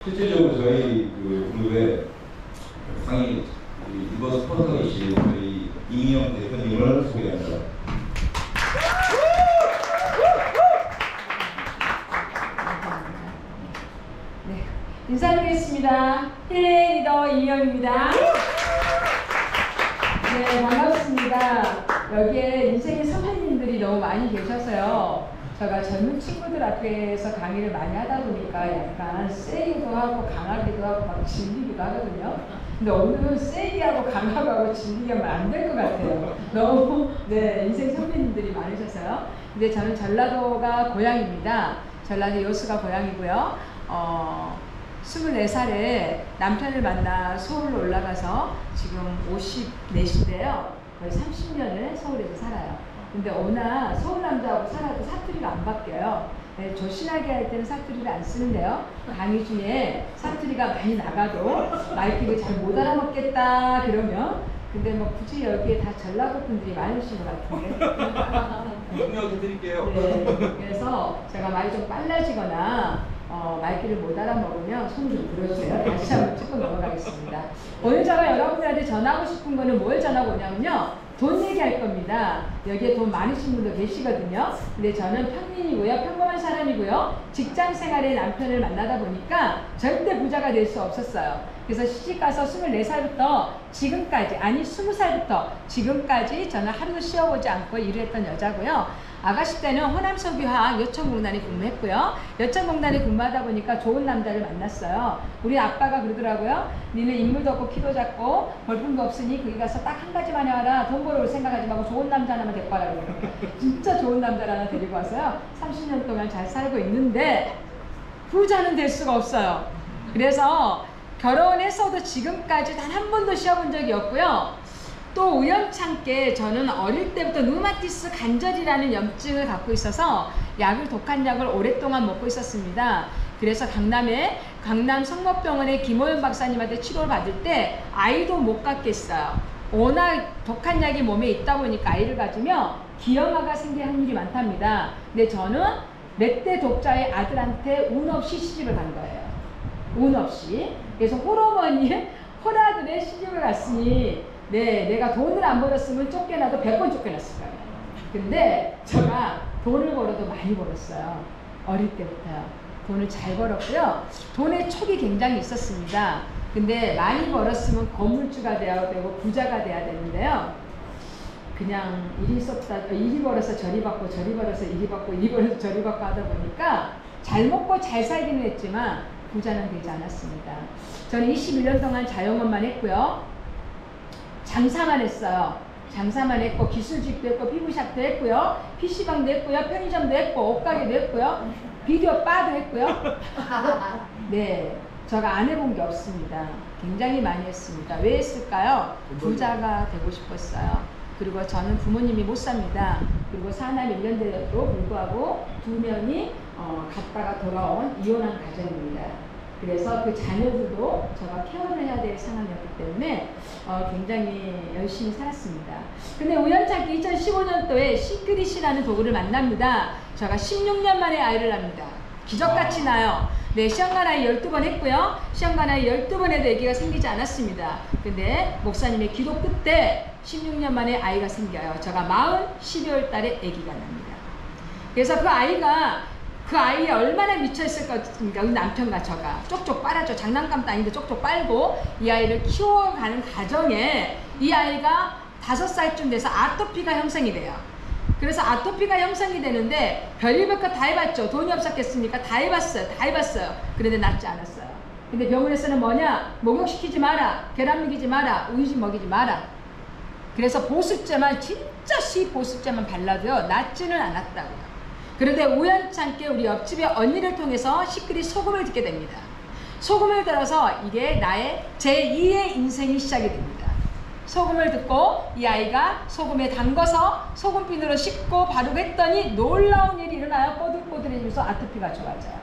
실질적으로 저희 그 그룹의 상위 이번 스폰서이신 저희 이민영 대표님을 소개합니다. 네, 인사드리겠습니다. 힐링 리더 이민영입니다. 네, 반갑습니다. 여기에 인생의 선배님들이 너무 많이 계셔서요. 제가 젊은 친구들 앞에서 강의를 많이 하다 보니까 약간 세기도 하고 강하기도 하고 막 질리기도 하거든요. 근데 오늘은 세게 하고 강하고 하고 질리게 하면 안 될 것 같아요. 너무 네, 인생 선배님들이 많으셔서요. 근데 저는 전라도가 고향입니다. 전라도 여수가 고향이고요. 24살에 남편을 만나 서울로 올라가서 지금 54인데요. 거의 30년을 서울에서 살아요. 근데 워낙 서울 남자하고 살아도 사투리가 안 바뀌어요. 네, 조신하게 할 때는 사투리를 안 쓰는데요. 강의 중에 사투리가 많이 나가도 마이크를 잘 못 알아먹겠다 그러면 근데 뭐 굳이 여기에 다 전라도 분들이 많으신 것 같은데 설명해 드릴게요. 네, 그래서 제가 말이 좀 빨라지거나 마이크를 못 알아먹으면 손 좀 들어주세요. 다시 한번 짚고 넘어가겠습니다. 오늘 제가 여러분들한테 전하고 싶은 거는 뭘 전하고 오냐면요. 돈 얘기할 겁니다. 여기에 돈 많으신 분도 계시거든요. 근데 저는 평민이고요. 평범한 사람이고요. 직장 생활에 남편을 만나다 보니까 절대 부자가 될 수 없었어요. 그래서 시집가서 24살부터 지금까지, 아니 20살부터 지금까지 저는 하루도 쉬어보지 않고 일을 했던 여자고요. 아가씨 때는 호남석유화학 요청공단에 근무했고요. 요청공단에 근무하다 보니까 좋은 남자를 만났어요. 우리 아빠가 그러더라고요. 니는 인물도 없고 키도 작고 벌품도 없으니 거기 가서 딱 한 가지만 해와라. 돈 벌어올 생각하지 말고 좋은 남자 하나만 데리고 와라. 진짜 좋은 남자를 하나 데리고 와서요. 30년 동안 잘 살고 있는데 부자는 될 수가 없어요. 그래서 결혼했어도 지금까지 단 한 번도 쉬어본 적이 없고요. 또 우연찮게 저는 어릴 때부터 루마티스 관절이라는 염증을 갖고 있어서 독한 약을 오랫동안 먹고 있었습니다. 그래서 강남 성모병원의 김호연 박사님한테 치료를 받을 때 아이도 못 갖겠어요. 워낙 독한 약이 몸에 있다 보니까 아이를 가지면 기형아가 생길 확률이 많답니다. 근데 저는 넷째 독자의 아들한테 운 없이 시집을 간 거예요. 운 없이. 그래서 홀어머니의 홀아들의 시집을 갔으니 네, 내가 돈을 안 벌었으면 쫓겨나도 100번 쫓겨났을 거예요. 근데 제가 돈을 벌어도 많이 벌었어요. 어릴 때부터요. 돈을 잘 벌었고요. 돈의 촉이 굉장히 있었습니다. 근데 많이 벌었으면 건물주가 돼야 되고 부자가 돼야 되는데요. 그냥 이리 벌어서 저리 받고 저리 벌어서 이리 받고 이리 벌어서 저리 받고 하다 보니까 잘 먹고 잘 살기는 했지만 부자는 되지 않았습니다. 저는 21년 동안 자영업만 했고요. 장사만 했어요. 장사만 했고 기술직도 했고 피부샵도 했고요. PC방도 했고요. 편의점도 했고 옷가게도 했고요. 비디오 바도 했고요. 네, 제가 안 해본 게 없습니다. 굉장히 많이 했습니다. 왜 했을까요? 부자가 되고 싶었어요. 그리고 저는 부모님이 못 삽니다. 그리고 사남 1년 되었도 불구하고 2명이 갔다가 돌아온 이혼한 가정입니다. 그래서 그 자녀들도 제가 케어를 해야 될 상황이었기 때문에 굉장히 열심히 살았습니다. 근데 우연찮게 2015년도에 시크릿이라는 도구를 만납니다. 제가 16년 만에 아이를 낳습니다. 기적같이 나요. 네, 시험관 아이 12번 했고요. 시험관 아이 12번 해도 아기가 생기지 않았습니다. 근데 목사님의 기도 끝에 16년 만에 아이가 생겨요. 제가 12월 달에 아기가 납니다. 그래서 그 아이에 얼마나 미쳐있을 것인가. 우리 남편과 저가 쪽쪽 빨았죠. 장난감도 아닌데 쪽쪽 빨고 이 아이를 키워가는 과정에 이 아이가 5살쯤 돼서 아토피가 형성이 돼요. 그래서 아토피가 형성이 되는데 별의별 거 다 해봤죠. 돈이 없었겠습니까? 다 해봤어요. 그런데 낫지 않았어요. 근데 병원에서는 뭐냐? 목욕시키지 마라. 계란 먹이지 마라. 우유즙 먹이지 마라. 그래서 보습제만 진짜 보습제만 발라도요. 낫지는 않았다고요. 그런데 우연찮게 우리 옆집의 언니를 통해서 시크릿 소금을 듣게 됩니다. 소금을 들어서 이게 나의 제2의 인생이 시작이 됩니다. 소금을 듣고 이 아이가 소금에 담궈서 소금비누로 씻고 바르고 했더니 놀라운 일이 일어나요. 뽀들뽀들해지면서 아토피가 좋아져요.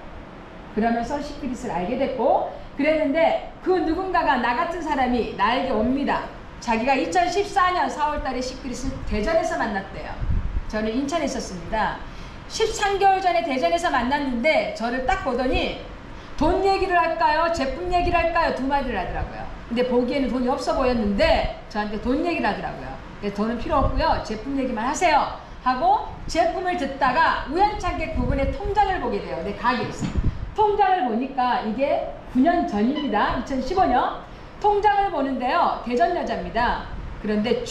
그러면서 시크릿을 알게 됐고 그랬는데 그 누군가가 나 같은 사람이 나에게 옵니다. 자기가 2014년 4월 달에 시크릿을 대전에서 만났대요. 저는 인천에 있었습니다. 13개월 전에 대전에서 만났는데 저를 딱 보더니 돈 얘기를 할까요? 제품 얘기를 할까요? 두 마디를 하더라고요. 근데 보기에는 돈이 없어 보였는데 저한테 돈 얘기를 하더라고요. 그래서 돈은 필요 없고요. 제품 얘기만 하세요. 하고 제품을 듣다가 우연찮게 그분의 통장을 보게 돼요. 내 가게에 있어요. 통장을 보니까 이게 9년 전입니다. 2015년. 통장을 보는데요. 대전 여자입니다. 그런데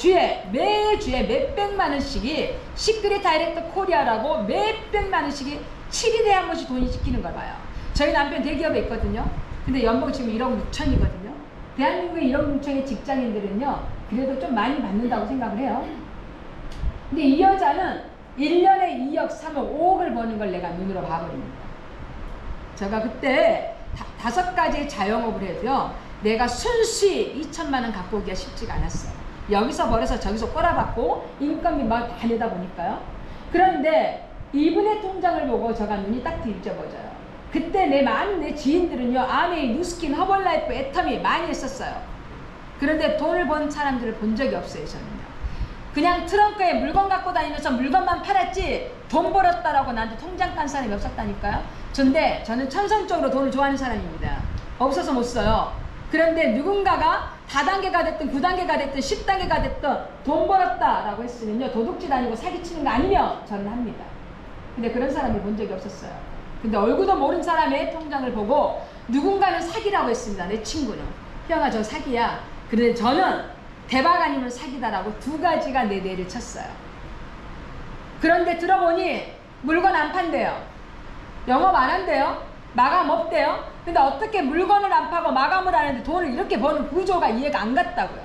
매일 주에 몇백만 원씩이 시크릿 다이렉트 코리아라고 몇백만 원씩이 7일에 한 번씩 돈이 찍히는 걸 봐요. 저희 남편 대기업에 있거든요. 근데 연봉 지금 1억 6천이거든요. 대한민국의 1억 6천의 직장인들은요, 그래도 좀 많이 받는다고 생각을 해요. 근데 이 여자는 1년에 2억, 3억, 5억을 버는 걸 내가 눈으로 봐버립니다. 제가 그때 5가지의 자영업을 해도요, 내가 순수히 2천만 원 갖고 오기가 쉽지가 않았어요. 여기서 벌어서 저기서 꼬라박고 인건비 막 다 내다 보니까요. 그런데 이분의 통장을 보고 제가 눈이 딱 뒤집어져요. 그때 내 지인들은요, 아메이, 뉴스킨, 허벌라이프, 애터미 많이 했었어요. 그런데 돈을 번 사람들을 본 적이 없어요, 저는요. 그냥 트렁크에 물건 갖고 다니면서 물건만 팔았지 돈 벌었다라고 나한테 통장 깐 사람이 없었다니까요. 근데 저는 천성적으로 돈을 좋아하는 사람입니다. 없어서 못 써요. 그런데 누군가가 4단계가 됐든 9단계가 됐든 10단계가 됐든 돈 벌었다라고 했으면요, 도둑질 아니고 사기치는 거 아니면 저는 합니다. 근데 그런 사람을 본 적이 없었어요. 근데 얼굴도 모르는 사람의 통장을 보고 누군가는 사기라고 했습니다. 내 친구는. 형아, 저 사기야. 그런데 저는 대박 아니면 사기다라고 2가지가 내 뇌를 쳤어요. 그런데 들어보니 물건 안 판대요. 영업 안 한대요. 마감 없대요. 근데 어떻게 물건을 안 파고 마감을 하는데 돈을 이렇게 버는 구조가 이해가 안 갔다고요.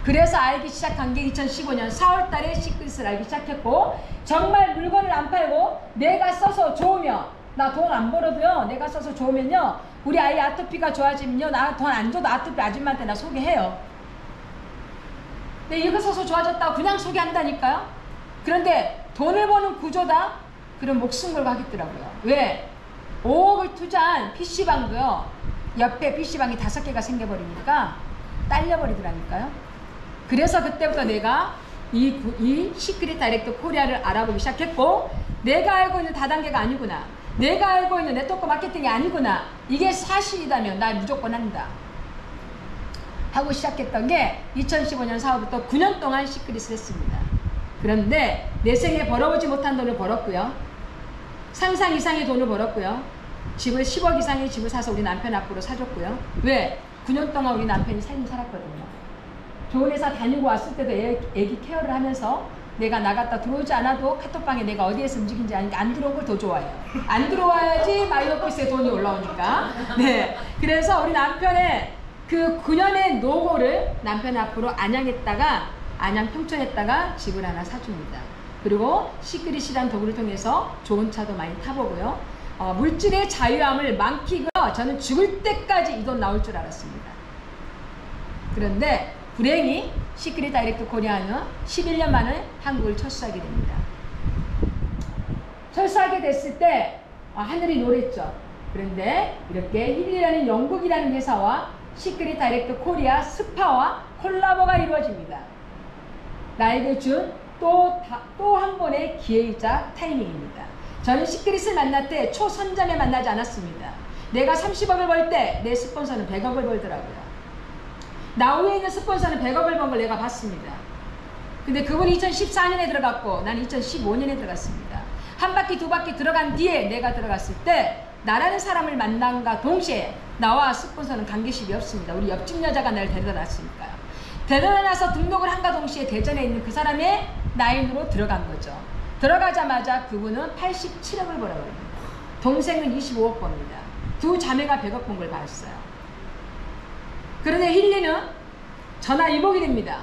그래서 알기 시작한 게 2015년 4월 달에 시크릿을 알기 시작했고, 정말 물건을 안 팔고 내가 써서 좋으면, 나 돈 안 벌어도요, 내가 써서 좋으면요, 우리 아이 아토피가 좋아지면요, 나 돈 안 줘도 아토피 아줌마한테 나 소개해요. 근데 이거 써서 좋아졌다고 그냥 소개한다니까요. 그런데 돈을 버는 구조다? 그럼 목숨 걸고 하겠더라고요. 왜? 5억을 투자한 PC방도요, 옆에 PC방이 5개가 생겨버리니까 딸려버리더라니까요. 그래서 그때부터 내가 이 시크릿 다이렉트 코리아를 알아보기 시작했고, 내가 알고 있는 다단계가 아니구나, 내가 알고 있는 네트워크 마케팅이 아니구나, 이게 사실이라면 나 무조건 한다 하고 시작했던 게 2015년 4월부터 9년 동안 시크릿을 했습니다. 그런데 내 생에 벌어보지 못한 돈을 벌었고요, 상상 이상의 돈을 벌었고요, 집을 10억 이상의 집을 사서 우리 남편 앞으로 사줬고요. 왜? 9년 동안 우리 남편이 삶을 살았거든요. 좋은 회사 다니고 왔을 때도 애기 케어를 하면서 내가 나갔다 들어오지 않아도 카톡방에 내가 어디에서 움직인지 아니까 안 들어온 걸 더 좋아해요. 안 들어와야지 마이오피스에 돈이 올라오니까. 네. 그래서 우리 남편의 그 9년의 노고를 남편 앞으로 안양 평촌했다가 집을 하나 사줍니다. 그리고 시크릿이란 도구를 통해서 좋은 차도 많이 타보고요. 물질의 자유함을 만키고요. 저는 죽을 때까지 이 돈 나올 줄 알았습니다. 그런데 불행히 시크릿 다이렉트 코리아는 11년 만에 한국을 철수하게 됩니다. 철수하게 됐을 때 하늘이 노랬죠. 그런데 이렇게 힐리라는 영국이라는 회사와 시크릿 다이렉트 코리아 스파와 콜라보가 이루어집니다. 나에게 준 또 한 번의 기회이자 타이밍입니다. 저는 시크릿을 만날 때 초선점에 만나지 않았습니다. 내가 30억을 벌 때 내 스폰서는 100억을 벌더라고요. 나 위에 있는 스폰서는 100억을 번 걸 내가 봤습니다. 근데 그분이 2014년에 들어갔고 난 2015년에 들어갔습니다. 한 바퀴 두 바퀴 들어간 뒤에 내가 들어갔을 때 나라는 사람을 만남과 동시에 나와 스폰서는 관계십이 없습니다. 우리 옆집 여자가 나를 데려다 놨으니까요. 데려다 놔서 등록을 한과 동시에 대전에 있는 그 사람의 라인으로 들어간 거죠. 들어가자마자 그분은 87억을 벌어버립니다. 동생은 25억 법니다. 두 자매가 100억 번 걸 봤어요. 그런데 힐리는 전화위복이 됩니다.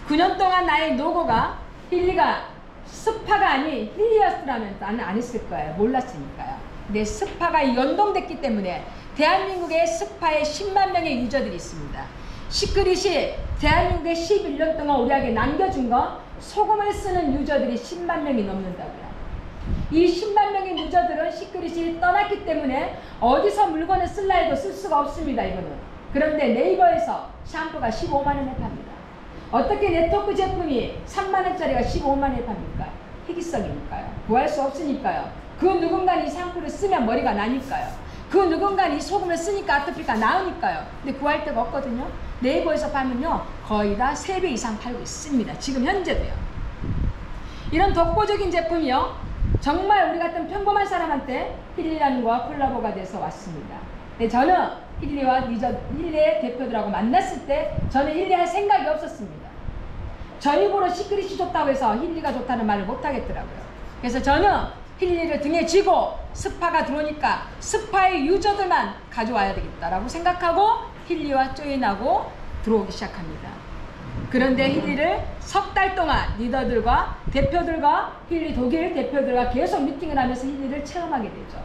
9년 동안 나의 노고가 힐리가 스파가 아닌 힐리였으라면 나는 안 했을 거예요. 몰랐으니까요. 근데 스파가 연동됐기 때문에 대한민국의 스파에 10만 명의 유저들이 있습니다. 시크릿이 대한민국에 11년 동안 우리에게 남겨준 건 소금을 쓰는 유저들이 10만 명이 넘는다고요. 이 10만 명의 유저들은 시크릿이 떠났기 때문에 어디서 물건을 쓸라 해도 쓸 수가 없습니다. 이거는. 그런데 네이버에서 샴푸가 15만 원에 팝니다. 어떻게 네트워크 제품이 3만 원짜리가 15만 원에 팝니까? 희귀성이니까요. 구할 수 없으니까요. 그 누군가는 이 샴푸를 쓰면 머리가 나니까요. 그 누군가는 이 소금을 쓰니까 아토피가 나으니까요. 근데 구할 데가 없거든요. 네이버에서 팔면요 거의 다 3배 이상 팔고 있습니다. 지금 현재도요. 이런 독보적인 제품이요 정말 우리 같은 평범한 사람한테 힐리라는 거와 콜라보가 돼서 왔습니다. 근데 저는 힐리의 대표들하고 만났을 때 저는 힐리 할 생각이 없었습니다. 저 입으로 시크릿이 좋다고 해서 힐리가 좋다는 말을 못 하겠더라고요. 그래서 저는 힐리를 등에 쥐고 스파가 들어오니까 스파의 유저들만 가져와야 되겠다라고 생각하고 힐리와 조인하고 들어오기 시작합니다. 그런데 힐리를 석 달 동안 리더들과 대표들과 힐리 독일 대표들과 계속 미팅을 하면서 힐리를 체험하게 되죠.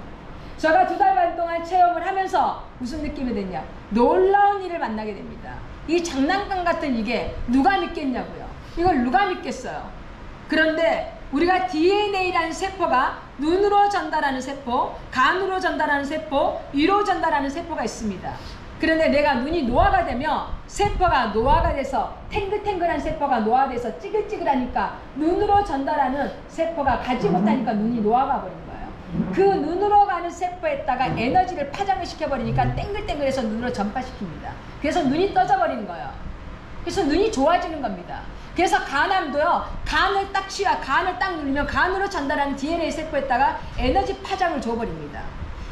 제가 2달 반 동안 체험을 하면서 무슨 느낌이 됐냐? 놀라운 일을 만나게 됩니다. 이 장난감 같은 이게 누가 믿겠냐고요. 이걸 누가 믿겠어요. 그런데 우리가 DNA라는 세포가 눈으로 전달하는 세포, 간으로 전달하는 세포, 위로 전달하는 세포가 있습니다. 그런데 내가 눈이 노화가 되면 세포가 노화가 돼서 탱글탱글한 세포가 노화돼서 찌글찌글하니까 눈으로 전달하는 세포가 가지 못하니까 눈이 노화가 버린 거예요. 그 눈으로 가는 세포에다가 에너지를 파장을 시켜버리니까 땡글땡글해서 눈으로 전파시킵니다. 그래서 눈이 떠져버리는 거예요. 그래서 눈이 좋아지는 겁니다. 그래서 간암도요, 간을 딱 누르면 간으로 전달하는 DNA 세포에다가 에너지 파장을 줘버립니다.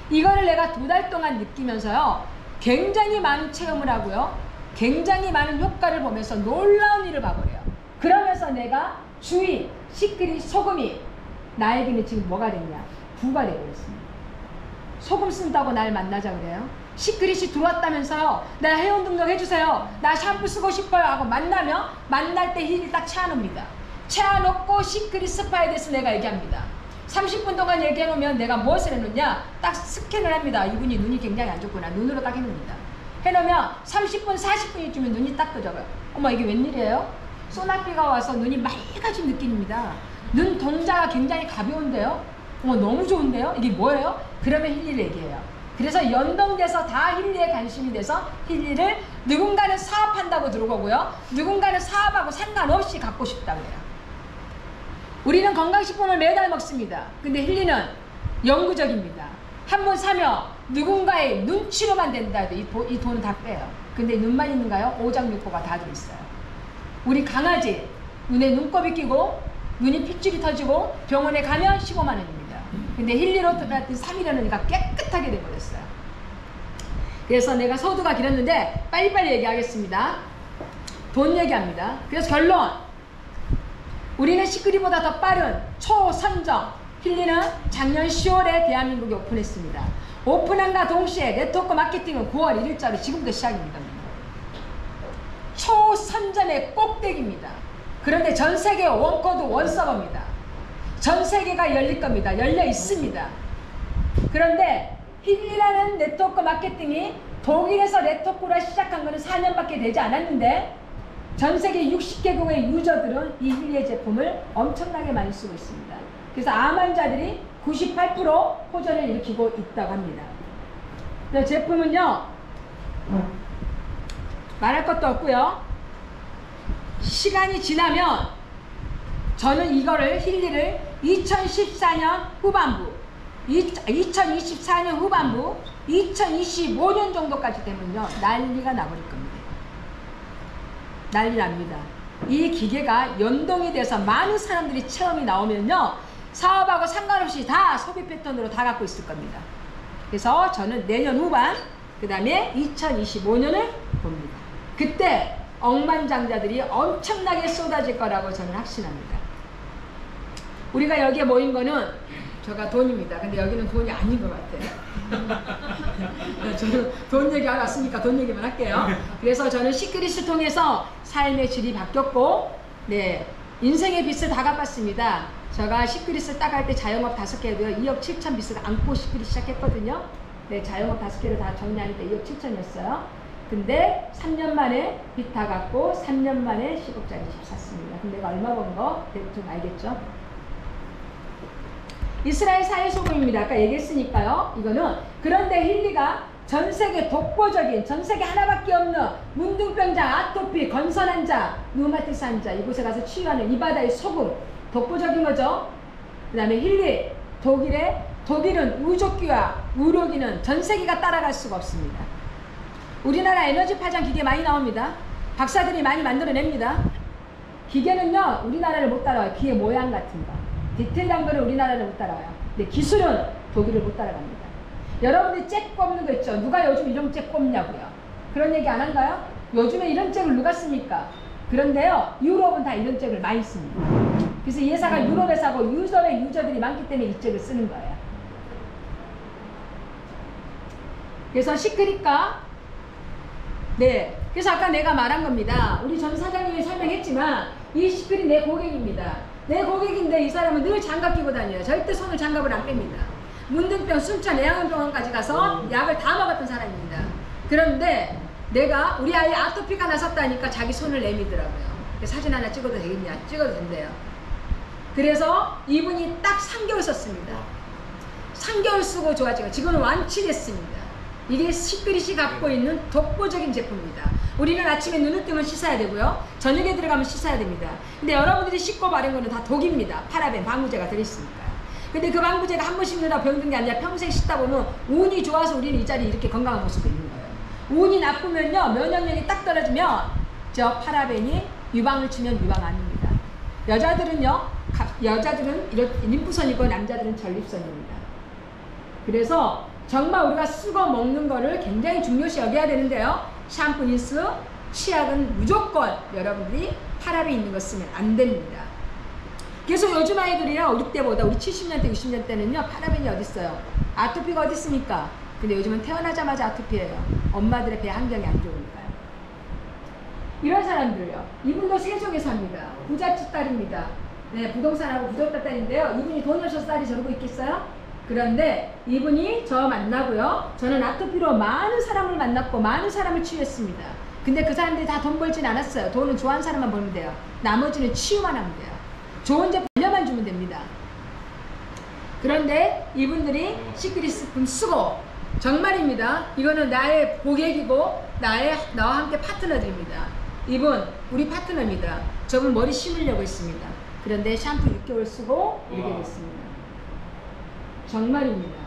이거를 내가 2달 동안 느끼면서요, 굉장히 많은 체험을 하고요, 굉장히 많은 효과를 보면서 놀라운 일을 봐버려요. 그러면서 내가 주의, 시크릿, 소금이 나에게는 지금 뭐가 됐냐? 부가 되어버렸습니다. 소금 쓴다고 날 만나자 그래요? 시크릿이 들어왔다면서요. 나 회원 등록해주세요. 나 샴푸 쓰고 싶어요 하고 만나면 만날 때 힐이 딱 채워놓습니다. 채워놓고 시크릿 스파에 대해서 내가 얘기합니다. 30분 동안 얘기해놓으면 내가 무엇을 해놓냐? 딱 스캔을 합니다. 이분이 눈이 굉장히 안 좋구나. 눈으로 딱 해놓습니다. 해놓으면 30분 40분이 주면 눈이 딱 떠져요. 어머 이게 웬일이에요? 소나비가 와서 눈이 맑아진 느낌입니다. 눈 동자가 굉장히 가벼운데요? 어머 너무 좋은데요? 이게 뭐예요? 그러면 힐리를 얘기해요. 그래서 연동돼서 다 힐리에 관심이 돼서 힐리를 누군가는 사업한다고 들어오고요, 누군가는 사업하고 상관없이 갖고 싶다고 해요. 우리는 건강식품을 매달 먹습니다. 근데 힐리는 영구적입니다. 한번 사면 누군가의 눈치로만 된다 해도 이 돈은 다 빼요. 근데 눈만 있는가요? 오장육부가 다 들어있어요. 우리 강아지 눈에 눈곱이 끼고 눈이 핏줄이 터지고 병원에 가면 15만 원입니다. 근데 힐리로 들어갔더니 3일이니까 깨끗하게 돼버렸어요. 그래서 내가 서두가 길었는데 빨리빨리 얘기하겠습니다. 돈 얘기합니다. 그래서 결론, 우리는 시크릿보다 더 빠른 초선정 힐리는 작년 10월에 대한민국에 오픈했습니다. 오픈한과 동시에 네트워크 마케팅은 9월 1일자로 지금부터 시작입니다. 초선점의 꼭대기입니다. 그런데 전세계 원코드 원서버입니다. 전세계가 열릴 겁니다. 열려 있습니다. 그런데 힐리라는 네트워크 마케팅이 독일에서 네트워크로 시작한 것은 4년밖에 되지 않았는데 전세계 60개국의 유저들은 이 힐리의 제품을 엄청나게 많이 쓰고 있습니다. 그래서 암 환자들이 98% 호전을 일으키고 있다고 합니다. 제품은요, 말할 것도 없고요, 시간이 지나면 저는 이거를 힐리를 2014년 후반부, 2024년 후반부, 2025년 정도까지 되면요 난리가 나버릴 겁니다. 난리 납니다. 이 기계가 연동이 돼서 많은 사람들이 체험이 나오면요 사업하고 상관없이 다 소비 패턴으로 다 갖고 있을 겁니다. 그래서 저는 내년 후반, 그 다음에 2025년을 봅니다. 그때 억만장자들이 엄청나게 쏟아질 거라고 저는 확신합니다. 우리가 여기에 모인 거는 제가 돈입니다. 근데 여기는 돈이 아닌 것 같아요. 저는 돈 얘기하러 왔으니까 돈 얘기만 할게요. 그래서 저는 시크릿을 통해서 삶의 질이 바뀌었고, 네, 인생의 빚을 다 갚았습니다. 제가 시크릿을 딱 할 때 자영업 5개도요 2억 7천 빚을 안고 시크릿 시작했거든요. 네, 자영업 5개를 다 정리하니까 2억 7천이었어요. 근데 3년 만에 빚 다 갚고 3년 만에 10억짜리 집 샀습니다. 근데 내가 얼마 번 거 대충 알겠죠? 이스라엘 사회소금입니다. 아까 얘기했으니까요. 이거는. 그런데 힐리가 전세계 독보적인, 전세계 하나밖에 없는 문둥병자, 아토피, 건선 환자, 류마티스 환자, 이곳에 가서 치유하는 이 바다의 소금, 독보적인 거죠. 그 다음에 힐리, 독일의 독일은 우족기와 우로기는 전 세계가 따라갈 수가 없습니다. 우리나라 에너지 파장 기계 많이 나옵니다. 박사들이 많이 만들어냅니다. 기계는요, 우리나라를 못 따라와요. 기계 모양 같은 거. 디테일한 거는 우리나라를 못 따라와요. 근데 기술은 독일을 못 따라갑니다. 여러분들이 잭 꼽는 거 있죠? 누가 요즘 이런 잭 꼽냐고요? 그런 얘기 안 한가요? 요즘에 이런 잭을 누가 씁니까? 그런데요, 유럽은 다 이런 잭을 많이 씁니다. 그래서 이 회사가 유럽 회사고 유럽의 유저들이 많기 때문에 이 잭을 쓰는 거예요. 그래서 시크릿과 네, 그래서 아까 내가 말한 겁니다. 우리 전 사장님이 설명했지만 이 시크릿 내 고객입니다. 내 고객인데 이 사람은 늘 장갑 끼고 다녀요. 절대 손을 장갑을 안 뺍니다. 문둥병, 순천, 내양병원까지 가서 약을 다 먹었던 사람입니다. 그런데 내가 우리 아이 아토피가 나섰다니까 자기 손을 내밀더라고요. 사진 하나 찍어도 되겠냐? 찍어도 된대요. 그래서 이분이 딱 3개월 썼습니다. 3개월 쓰고 좋아지고 지금은 완치됐습니다. 이게 시크릿이 갖고 있는 독보적인 제품입니다. 우리는 아침에 눈을 뜨면 씻어야 되고요. 저녁에 들어가면 씻어야 됩니다. 근데 여러분들이 씻고 바른 거는 다 독입니다. 파라벤, 방부제가 들어있으니까요. 근데 그 방부제가 한 번 씻는다고 병든 게 아니라 평생 씻다 보면 운이 좋아서 우리는 이 자리에 이렇게 건강한 모습이 있는 거예요. 운이 나쁘면요, 면역력이 딱 떨어지면 저 파라벤이 유방을 치면 유방암입니다. 여자들은 이렇게 림프선이고 남자들은 전립선입니다. 그래서 정말 우리가 쓰고 먹는 거를 굉장히 중요시 여겨야 되는데요. 샴푸, 린스, 치약은 무조건 여러분들이 파라벤 있는 거 쓰면 안 됩니다. 그래서 요즘 아이들이요, 우리 때보다 우리 70년대, 60년대는요, 파라벤이 어디 있어요? 아토피가 어디 있습니까? 근데 요즘은 태어나자마자 아토피예요. 엄마들의 배 환경이 안 좋으니까요. 이런 사람들요, 이분도 세종에 삽니다. 부잣집 딸입니다. 네, 부동산하고 부잣집 딸인데요. 이분이 돈이 없어서 딸이 저러고 있겠어요? 그런데 이분이 저 만나고요. 저는 아토피로 많은 사람을 만났고 많은 사람을 치유했습니다. 근데 그 사람들이 다 돈 벌진 않았어요. 돈은 좋아하는 사람만 벌면 돼요. 나머지는 치유만 하면 돼요. 좋은 제품 빌려만 주면 됩니다. 그런데 이분들이 시크릿 제품 쓰고 정말입니다. 이거는 나의 고객이고 나와 함께 파트너들입니다. 이분 우리 파트너입니다. 저분 머리 심으려고 했습니다. 그런데 샴푸 6개월 쓰고 이렇게 됐습니다. 정말입니다.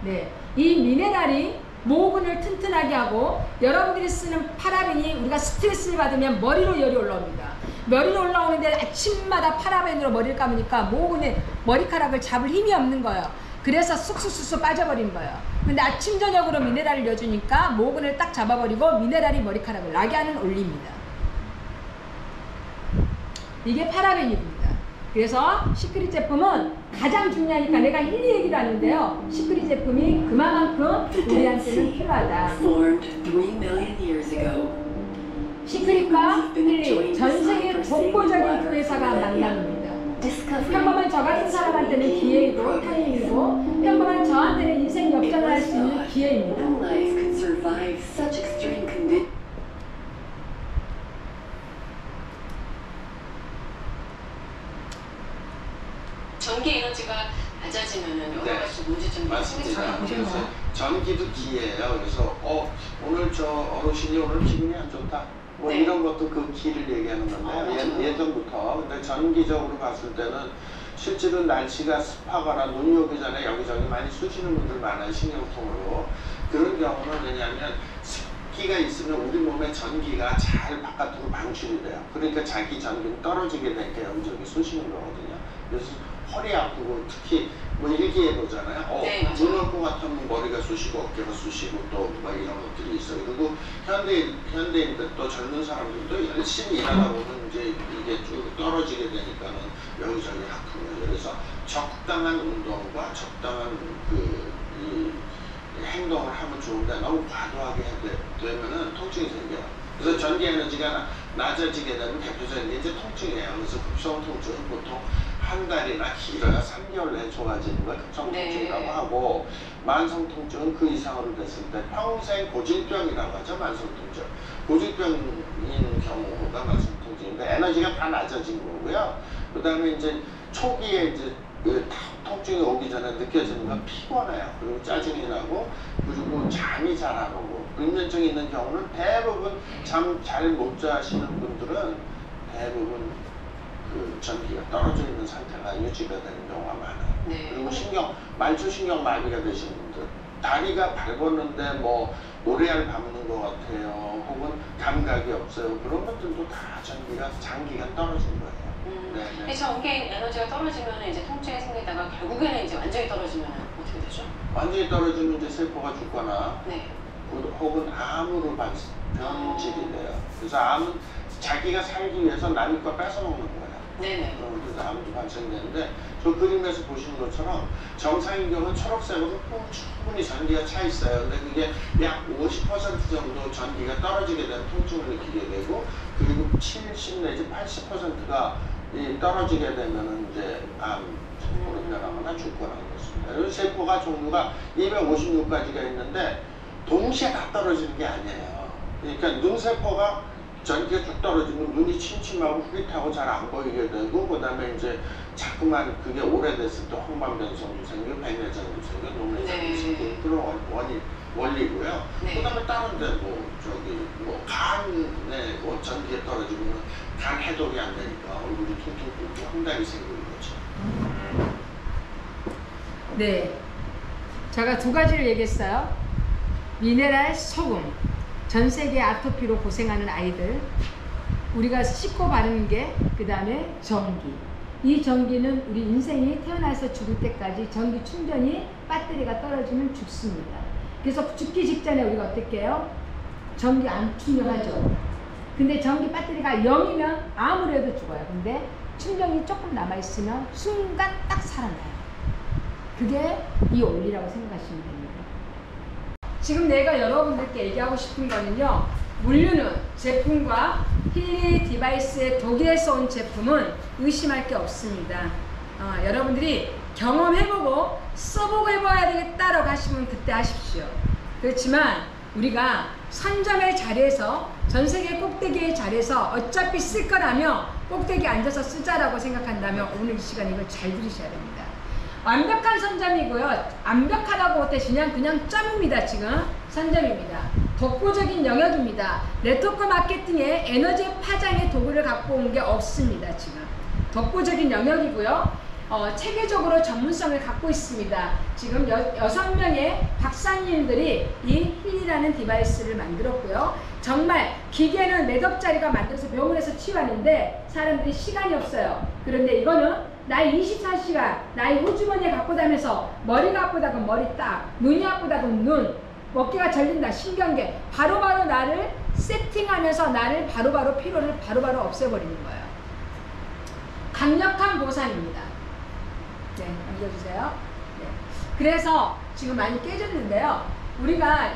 네, 이 미네랄이 모근을 튼튼하게 하고 여러분들이 쓰는 파라벤이 우리가 스트레스를 받으면 머리로 열이 올라옵니다. 머리로 올라오는데 아침마다 파라벤으로 머리를 감으니까 모근에 머리카락을 잡을 힘이 없는 거예요. 그래서 쑥쑥쑥 빠져버리는 거예요. 근데 아침 저녁으로 미네랄을 넣어주니까 모근을 딱 잡아버리고 미네랄이 머리카락을 나게 하는 원리입니다. 이게 파라벤입니다. 그래서 시크릿 제품은 가장 중요하니까 내가 일일이 얘기를 하는데요. 시크릿 제품이 그만큼 우리한테는 필요하다. 시크릿과 힐리, 전 세계 독보적인 두 회사가 만납니다. 평범한 저 같은 사람한테는 기회이고 타이밍이고 평범한 저한테는 인생 역전을 할 수 있는 기회입니다. 전기 에너지가 낮아지면 여러 가지 문제점이 맞습니다. 생기죠. 그래서 전기도 기예요. 그래서 오늘 저 어르신이 오늘 기분이 안 좋다. 뭐 네. 이런 것도 그 기를 얘기하는 건데요. 예전부터. 근데 전기적으로 봤을 때는 실제로 날씨가 습하거나 눈이 오기 전에 여기저기 많이 쑤시는 분들 많아요. 신경통으로. 그런 경우는 왜냐하면 습기가 있으면 우리 몸의 전기가 잘 바깥으로 방출이 돼요. 그러니까 자기 전기는 떨어지게 되니까 여기저기 쑤시는 거거든요. 그래서 허리 아프고 특히 뭐 일기예보잖아요. 네, 눈 올 것 같으면 머리가 쑤시고 어깨가 쑤시고 또 막 이런 것들이 있어요. 그리고 현대인들 또 젊은 사람들도 열심히 일하다 보면 이제 이게 쭉 떨어지게 되니까는 여기저기 아픈 거예요. 그래서 적당한 운동과 적당한 이 행동을 하면 좋은데 너무 과도하게 되면은 통증이 생겨요. 그래서 전기 에너지가 낮아지게 되면 대표적인 게 이제 통증이에요. 그래서 급성 통증은 보통 한 달이나 길어야 3개월 내에 좋아지는 걸 급성 통증이라고 네. 하고 만성 통증은 그 이상으로 됐을 때 평생 고질병이라고 하죠. 만성 통증. 고질병인 경우가 만성 통증인데 에너지가 다 낮아진 거고요. 그 다음에 이제 초기에 이제 통증이 오기 전에 느껴지는 건 피곤해요. 그리고 짜증이 나고 그리고 잠이 잘 안 오고 불면증이 있는 경우는 대부분 잠 잘 못 자시는 분들은 대부분 그 전기가 떨어져 있는 상태가 유지가 되는 경우가 많아요. 네. 그리고 말초신경 마비가 되신 분들, 다리가 밟았는데 뭐 노래알 밟는 것 같아요, 혹은 감각이 없어요, 그런 것들도 다 장기간 떨어진 거예요. 근데 전기 에너지가 떨어지면 이제 통증이 생기다가 결국에는 이제 완전히 떨어지면 어떻게 되죠? 완전히 떨어지면 이제 세포가 죽거나 네. 혹은 암으로 변질이 돼요. 그래서 암은 자기가 살기 위해서 남의 걸 뺏어먹는 거예요. 네네. 그래서 암도 발생되는데, 저 그림에서 보시는 것처럼 정상인 경우는 초록색으로 충분히 전기가 차 있어요. 근데 그게 약 50% 정도 전기가 떨어지게 되면 통증을 느끼게 되고, 그리고 70 내지 80%가 떨어지게 되면 이제 암으로 변하거나 죽거나 그렇습니다. 그래서 세포가 종류가 256가지가 있는데 동시에 다 떨어지는 게 아니에요. 그러니까 눈세포가 전기가 쭉 떨어지면 눈이 침침하고 흐릿하고 잘 안 보이게 되고, 그 다음에 이제 자꾸만 그게 오래됐을 때 홍반변성도 생기고 백내장도 생기고 노폐장도 생기고 그런 원리고요. 네. 그 다음에 다른 데 간에 전기가 떨어지면 간 해독이 안 되니까 얼굴이 퉁퉁 붓고 황당이 생기는 거죠. 네. 제가 두 가지를 얘기했어요. 미네랄 소금. 전 세계 아토피로 고생하는 아이들. 우리가 씻고 바르는 게, 그 다음에 전기. 이 전기는 우리 인생이 태어나서 죽을 때까지 전기 충전이 배터리가 떨어지면 죽습니다. 그래서 죽기 직전에 우리가 어떻게 해요? 전기 안 충전하죠. 근데 전기 배터리가 0이면 아무래도 죽어요. 근데 충전이 조금 남아있으면 순간 딱 살아나요. 그게 이 원리라고 생각하시면 됩니다. 지금 내가 여러분들께 얘기하고 싶은 거는요, 물류는 제품과 힐리 디바이스의 독일에서 온 제품은 의심할 게 없습니다. 여러분들이 경험해보고 써보고 해봐야 되겠다라고 하시면 그때 하십시오. 그렇지만 우리가 선점의 자리에서, 전세계 꼭대기의 자리에서 어차피 쓸 거라며 꼭대기에 앉아서 쓰자라고 생각한다면 오늘 이 시간 이걸 잘 들으셔야 됩니다. 완벽한 선점이고요. 완벽하다고 못해 그냥 점입니다. 지금 선점입니다. 독보적인 영역입니다. 네트워크 마케팅에 에너지 파장의 도구를 갖고 온 게 없습니다. 지금 독보적인 영역이고요. 체계적으로 전문성을 갖고 있습니다. 지금 6명의 박사님들이 이 힐이라는 디바이스를 만들었고요. 정말 기계는 몇 억짜리가 만들어서 병원에서 치료하는데 사람들이 시간이 없어요. 그런데 이거는 나의 24시간, 나의 호주머니에 갖고 다니면서 머리가 아프다고 머리 딱, 눈이 아프다고 눈, 어깨가 절린다 신경계, 바로바로 나를 세팅하면서 나를 바로바로 피로를 바로바로 없애버리는 거예요. 강력한 보상입니다. 네, 넘겨주세요. 네. 그래서 지금 많이 깨졌는데요. 우리가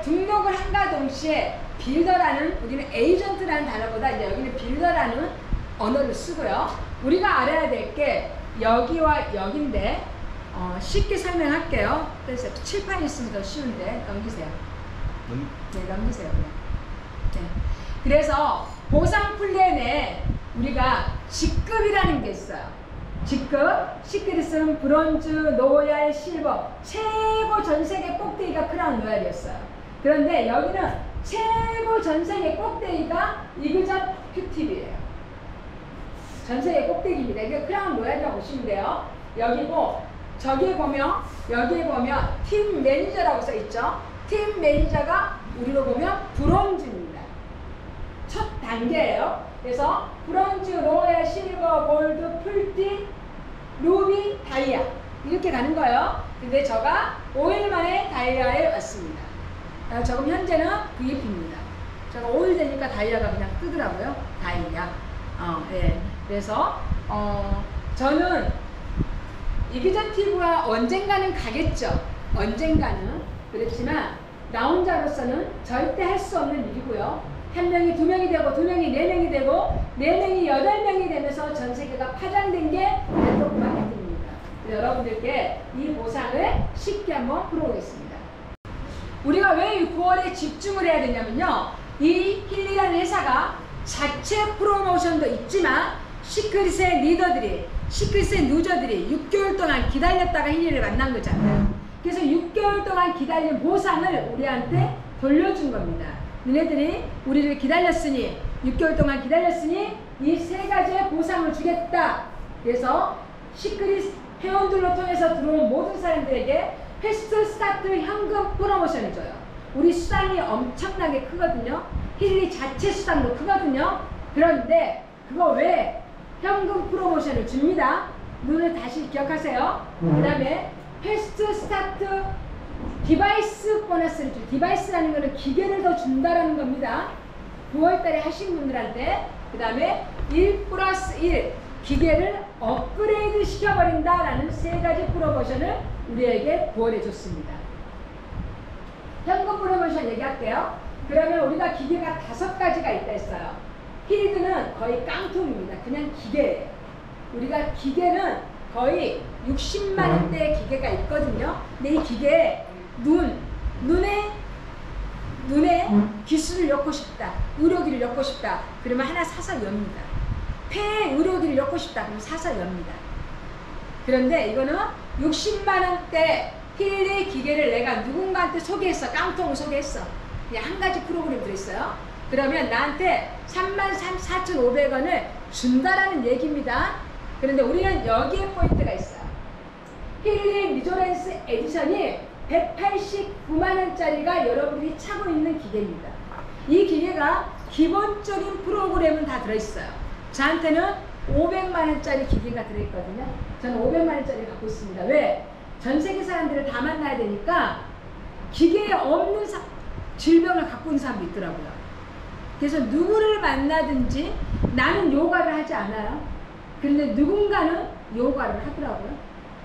등록을 한가 동시에 빌더라는, 우리는 에이전트라는 단어보다 이제 여기는 빌더라는 언어를 쓰고요. 우리가 알아야 될 게 여기와 여기인데, 쉽게 설명할게요. 그래서 칠판 있으면 더 쉬운데 넘기세요. 네, 넘기세요. 네. 그래서 보상 플랜에 우리가 직급이라는 게 있어요. 직급, 시크릿은 브론즈, 로얄, 실버, 최고 전세계 꼭대기가 크라운 로얄이었어요. 그런데 여기는 최고 전세계 꼭대기가 이그저큐티브예요. 전세계 꼭대기입니다. 이게 크라운 로얄이라고 보시면 돼요. 여기고, 여기에 보면 팀 매니저라고 써 있죠. 팀 매니저가 우리로 보면 브론즈입니다. 첫 단계예요. 그래서 브론즈, 로얄, 실버, 골드, 풀티, 루비, 다이아 이렇게 가는 거예요. 근데 제가 5일 만에 다이아에 왔습니다. 지금 현재는 VIP입니다. 제가 5일 되니까 다이아가 그냥 뜨더라고요. 다이아. 예. 그래서 저는 이그저티브와 언젠가는 가겠죠. 언젠가는. 그렇지만 나 혼자로서는 절대 할 수 없는 일이고요. 한 명이 2명이 되고 2명이 4명이 되고 4명이 8명이 되면서 전 세계가 파장된 게 네트워크 마케팅입니다. 여러분들께 이 보상을 쉽게 한번 풀어보겠습니다. 우리가 왜 9월에 집중을 해야 되냐면요. 이 힐리라는 회사가 자체 프로모션도 있지만 시크릿의 리더들이, 시크릿의 유저들이 6개월 동안 기다렸다가 힐리를 만난 거잖아요. 그래서 6개월 동안 기다린 보상을 우리한테 돌려준 겁니다. 너네들이 우리를 기다렸으니, 6개월 동안 기다렸으니 이 3가지의 보상을 주겠다. 그래서 시크릿 회원들로 통해서 들어온 모든 사람들에게 패스트 스타트 현금 프로모션을 줘요. 우리 수당이 엄청나게 크거든요. 힐리 자체 수당도 크거든요. 그런데 그거 왜 현금 프로모션을 줍니다. 눈을 다시 기억하세요. 그 다음에 패스트 스타트 디바이스 보너스를 줘. 디바이스라는 거는 기계를 더 준다라는 겁니다. 9월달에 하신 분들한테. 그 다음에 1+1 기계를 업그레이드 시켜버린다라는 3가지 프로모션을 우리에게 9월에 줬습니다. 현금 프로모션 얘기할게요. 그러면 우리가 기계가 5가지가 있다 했어요. 필드는 거의 깡통입니다. 그냥 기계예요. 우리가 기계는 거의 60만원대의 기계가 있거든요. 근데 이 기계에 눈에 기술을 넣고 싶다. 의료기를 넣고 싶다. 그러면 하나 사서 엽니다. 폐에 의료기를 넣고 싶다. 그러면 사서 엽니다. 그런데 이거는 60만원대 힐리 기계를 내가 누군가한테 소개했어. 깡통을 소개했어. 그냥 한 가지 프로그램 들어있어요. 그러면 나한테 34,500원을 준다라는 얘기입니다. 그런데 우리는 여기에 포인트가 있어요. 힐리 리조렌스 에디션이 189만원짜리가 여러분들이 차고 있는 기계입니다. 이 기계가 기본적인 프로그램은 다 들어있어요. 저한테는 500만원짜리 기계가 들어있거든요. 저는 500만원짜리 갖고 있습니다. 왜? 전 세계 사람들을 다 만나야 되니까 기계에 없는 질병을 갖고 있는 사람도 있더라고요. 그래서 누구를 만나든지 나는 요가를 하지 않아요. 그런데 누군가는 요가를 하더라고요.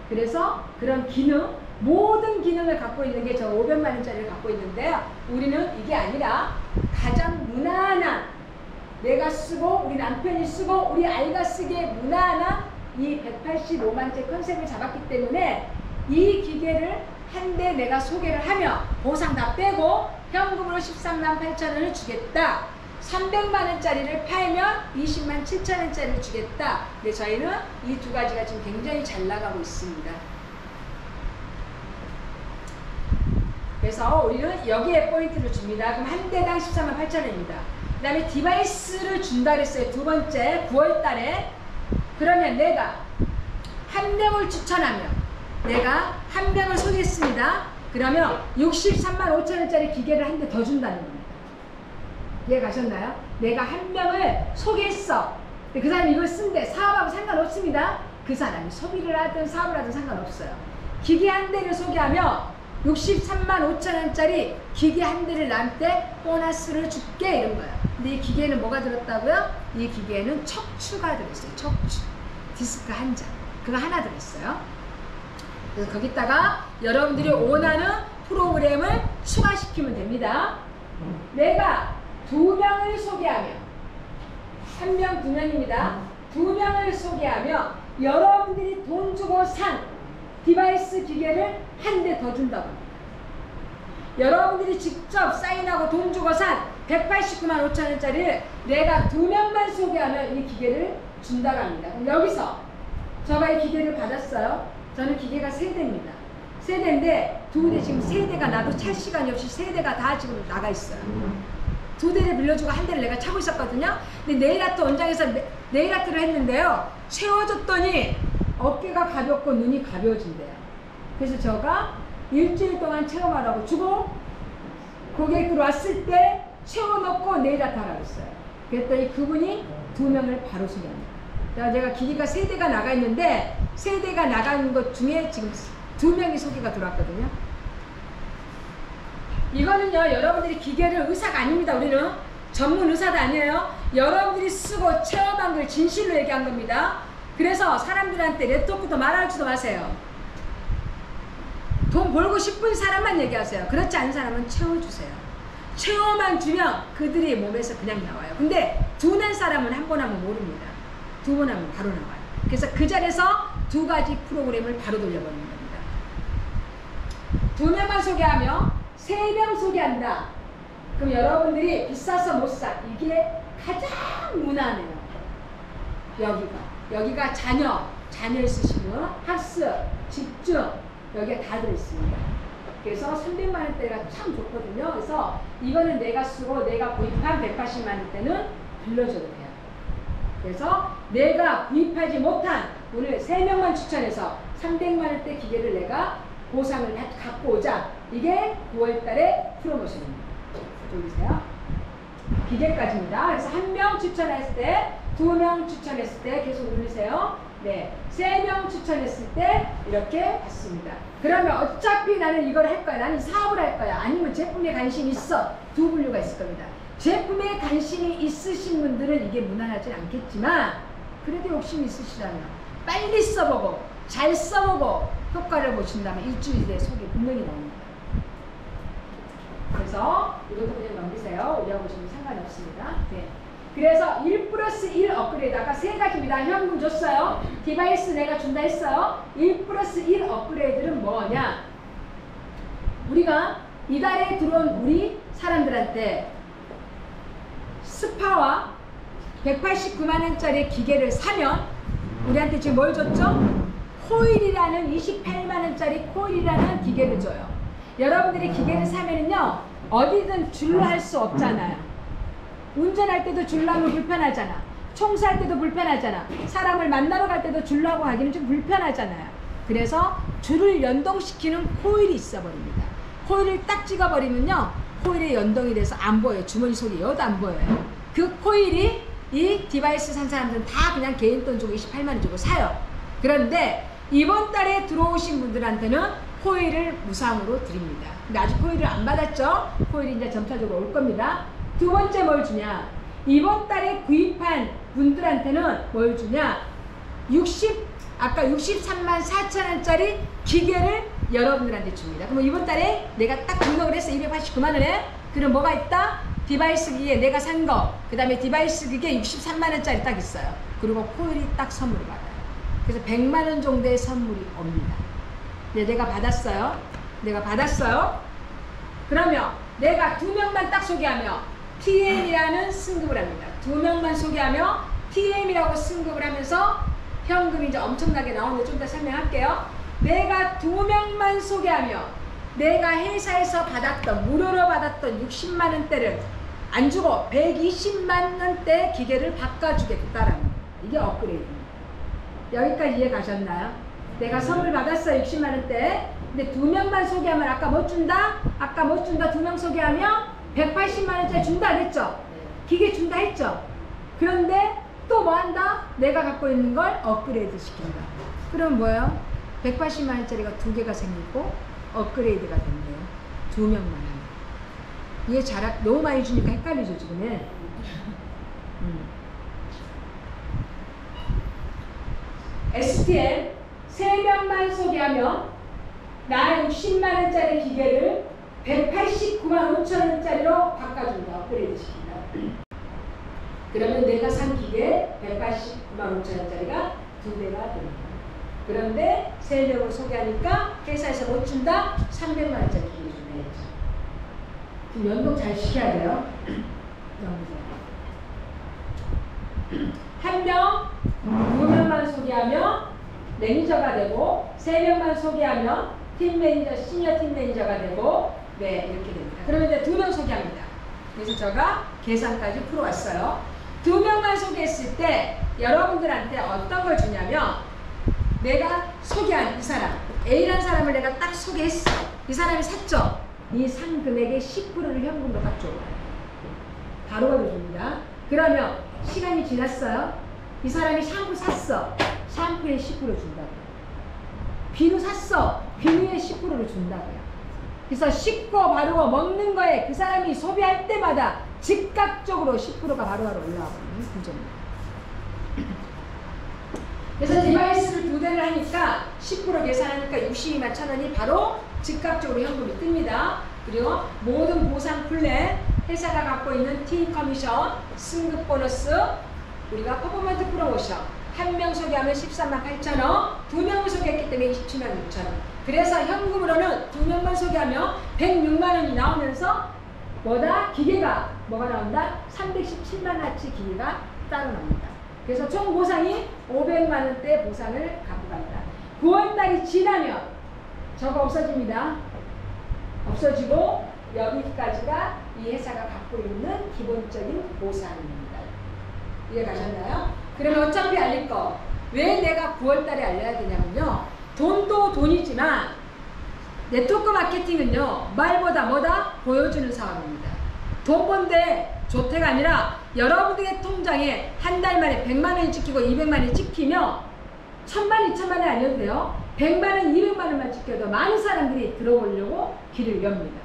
그래서 그런 기능, 모든 기능을 갖고 있는 게 저 500만원짜리를 갖고 있는데요. 우리는 이게 아니라 가장 무난한, 내가 쓰고 우리 남편이 쓰고 우리 아이가 쓰기에 무난한 이 185만원짜리 컨셉을 잡았기 때문에 이 기계를 한 대 내가 소개를 하며 보상 다 빼고 현금으로 13만 8천원을 주겠다. 300만원짜리를 팔면 20만 7천원짜리를 주겠다. 근데 저희는 이 2가지가 지금 굉장히 잘 나가고 있습니다. 그래서 우리는 여기에 포인트를 줍니다. 그럼 한 대당 14만 8천원입니다. 그 다음에 디바이스를 준다 그랬어요. 2번째 9월달에. 그러면 내가 한 명을 추천하면 내가 한 명을 소개했습니다. 그러면 63만 5천원짜리 기계를 한 대 더 준다는 겁니다. 이해 가셨나요? 내가 한 명을 소개했어. 근데 그 사람이 이걸 쓴대. 사업하고 상관없습니다. 그 사람이 소비를 하든 사업을 하든 상관없어요. 기계 한 대를 소개하면 63만 5천원짜리 기계 한 대를 나한테 보너스를 줄게 이런 거예요. 근데 이 기계에는 뭐가 들었다고요? 이 기계에는 척추가 들었어요. 척추. 디스크 한 장. 그거 하나 들었어요. 그래서 거기다가 여러분들이 원하는 프로그램을 추가시키면 됩니다. 내가 2명을 소개하면, 1명, 2명입니다. 2명을 소개하면 여러분들이 돈 주고 산 디바이스 기계를 한 대 더 준다고 합니다. 여러분들이 직접 사인하고 돈 주고 산 189만 5천원짜리를 내가 2명만 소개하면 이 기계를 준다고 합니다. 그럼 여기서 저가 이 기계를 받았어요. 저는 기계가 3대입니다. 3대인데 2대 지금 3대가 나도 찰 시간이 없이 3대가 다 지금 나가 있어요. 2대를 빌려주고 한 대를 내가 차고 있었거든요. 근데 네일아트 원장에서 네일아트를 했는데요. 채워줬더니 어깨가 가볍고 눈이 가벼워진대요. 그래서 제가 일주일 동안 체험하라고 주고 고객 들어왔을 때 채워놓고 네일아트 하라고 했어요. 그랬더니 그분이 2명을 바로 소개합니다. 제가 기계가 3대가 나가 있는데 3대가 나가는 것 중에 지금 2명이 소개가 들어왔거든요. 이거는요, 여러분들이 기계를 의사가 아닙니다. 우리는 전문 의사도 아니에요. 여러분들이 쓰고 체험한 걸 진실로 얘기한 겁니다. 그래서 사람들한테 랩톱부터 말하지도 마세요. 돈 벌고 싶은 사람만 얘기하세요. 그렇지 않은 사람은 채워주세요. 채워만 주면 그들의 몸에서 그냥 나와요. 근데 둔한 사람은 한 번 하면 모릅니다. 2번 하면 바로 나와요. 그래서 그 자리에서 2가지 프로그램을 바로 돌려버리는 겁니다. 2명만 소개하며 3명 소개한다. 그럼 여러분들이 비싸서 못 사. 이게 가장 무난해요. 여기가 자녀 있으시면 학습, 집중 여기에 다 들어있습니다. 그래서 300만원대가 참 좋거든요. 그래서 이거는 내가 쓰고 내가 구입한 180만원대는 빌려줘도 돼요. 그래서 내가 구입하지 못한 오늘 3명만 추천해서 300만 원대 기계를 내가 보상을 갖고 오자. 이게 9월 달에 프로모션입니다. 보세요. 기계까지입니다. 그래서 1명 추천했을 때, 2명 추천했을 때 계속 누르세요. 네, 3명 추천했을 때 이렇게 받습니다. 그러면 어차피 나는 이걸 할 거야. 나는 사업을 할 거야. 아니면 제품에 관심이 있어. 두 분류가 있을 겁니다. 제품에 관심이 있으신 분들은 이게 무난하지 않겠지만 그래도 욕심이 있으시다면 빨리 써보고 잘 써보고 효과를 보신다면 일주일 뒤에 속이 분명히 나옵니다. 그래서 이것도 그냥 넘기세요. 올려보시면 상관없습니다. 네. 그래서 1+1 업그레이드 아까 3가지입니다. 현금 줬어요. 디바이스 내가 준다 했어요. 1+1 업그레이드는 뭐냐? 우리가 이달에 들어온 우리 사람들한테 스파와 189만 원짜리 기계를 사면 우리한테 지금 뭘 줬죠? 코일이라는 28만 원짜리 코일이라는 기계를 줘요. 여러분들이 기계를 사면은요 어디든 줄로 할 수 없잖아요. 운전할 때도 줄로 하면 불편하잖아. 청소할 때도 불편하잖아. 사람을 만나러 갈 때도 줄로 하고 가기는 좀 불편하잖아요. 그래서 줄을 연동시키는 코일이 있어 버립니다. 코일을 딱 찍어버리면요 코일에 연동이 돼서 안 보여요. 주머니 속에 여도 안 보여요. 그 코일이 이 디바이스 산 사람들은 다 그냥 개인 돈 주고 28만 원 주고 사요. 그런데 이번 달에 들어오신 분들한테는 코일을 무상으로 드립니다. 근데 아직 코일을 안 받았죠? 코일이 이제 점차적으로 올 겁니다. 두 번째 뭘 주냐? 이번 달에 구입한 분들한테는 뭘 주냐? 아까 63만 4천 원짜리 기계를 여러분들한테 줍니다. 그럼 이번 달에 내가 딱 등록을 해서 289만 원에 그럼 뭐가 있다? 디바이스 기계 내가 산 거, 그 다음에 디바이스 기계 63만 원짜리 딱 있어요. 그리고 코일이 딱 선물을 받아요. 그래서 100만 원 정도의 선물이 옵니다. 네, 내가 받았어요. 그러면 내가 2명만 딱 소개하며 TM이라는 승급을 합니다. 2명만 소개하며 TM이라고 승급을 하면서 현금이 이제 엄청나게 나오는데 좀 더 설명할게요. 내가 2명만 소개하며 내가 회사에서 무료로 받았던 60만 원대를 안 주고 120만 원대 기계를 바꿔주겠다라는 이게 업그레이드입니다. 여기까지 이해 가셨나요? 내가 선물 받았어 60만 원대. 근데 2명만 소개하면 아까 못 준다? 2명 소개하면 180만 원짜리 준다 했죠? 기계 준다 했죠? 그런데 또 뭐 한다? 내가 갖고 있는 걸 업그레이드 시킨다. 그럼 뭐예요? 180만 원짜리가 2개가 생기고 업그레이드가 된대요. 2명만 하면. 이게 너무 많이 주니까 헷갈리죠 지금은. STM 3명만 소개하면 나 60만 원짜리 기계를 189만 5천 원짜리로 바꿔준다. 업그레이드 시킨다. 그러면 내가 산 기계 189만 5천 원짜리가 2배가 됩니다. 그런데 3명을 소개하니까 회사에서 못 준다? 300만 원짜리 기계 준다 했죠. 지금 연동 잘 시켜야 돼요. 1명, 2명만 소개하면 매니저가 되고 3명만 소개하면 팀 매니저, 시니어 팀 매니저가 되고 네 이렇게 됩니다. 그러면 이제 2명 소개합니다. 그래서 제가 계산까지 풀어왔어요. 2명만 소개했을 때 여러분들한테 어떤 걸 주냐면 내가 소개한 이 사람 A라는 사람을 내가 딱 소개했어. 이 사람이 샀죠? 이 산 금액의 10%를 현금으로 딱 줘요. 바로 줍니다. 그러면 시간이 지났어요. 이 사람이 샴푸 샀어. 샴푸에 10% 준다고요. 비누 샀어. 비누에 10%를 준다고요. 그래서 씻고 바르고 먹는 거에 그 사람이 소비할 때마다 즉각적으로 10%가 바로바로 올라와버리는 구조입니다. 그래서 디바이스를 2대를 하니까 10% 계산하니까 62만 1천 원이 바로 즉각적으로 현금이 뜹니다. 그리고 모든 보상 플랜, 회사가 갖고 있는 팀 커미션, 승급 보너스, 우리가 퍼포먼트 프로모션, 1명 소개하면 13만 8천 원, 2명을 소개했기 때문에 27만 6천 원. 그래서 현금으로는 2명만 소개하면 106만 원이 나오면서 기계가 뭐가 나온다? 317만 와치 기계가 따로 나옵니다. 그래서 총 보상이 500만 원대 보상을 갖고 갑니다. 9월달이 지나면 저거 없어집니다. 없어지고 여기까지가 이 회사가 갖고 있는 기본적인 보상입니다. 이해 가셨나요? 그러면 어차피 알릴 거 왜 내가 9월달에 알려야 되냐면요. 돈도 돈이지만 네트워크 마케팅은요. 말보다 뭐다? 보여주는 사업입니다. 돈 번데 좋대가 아니라 여러분들의 통장에 한 달 만에 100만 원이 찍히고 200만 원이 찍히면 1000만, 2000만 원이 아니어도 돼요. 100만 원, 200만 원만 찍혀도 많은 사람들이 들어오려고 길을 엽니다.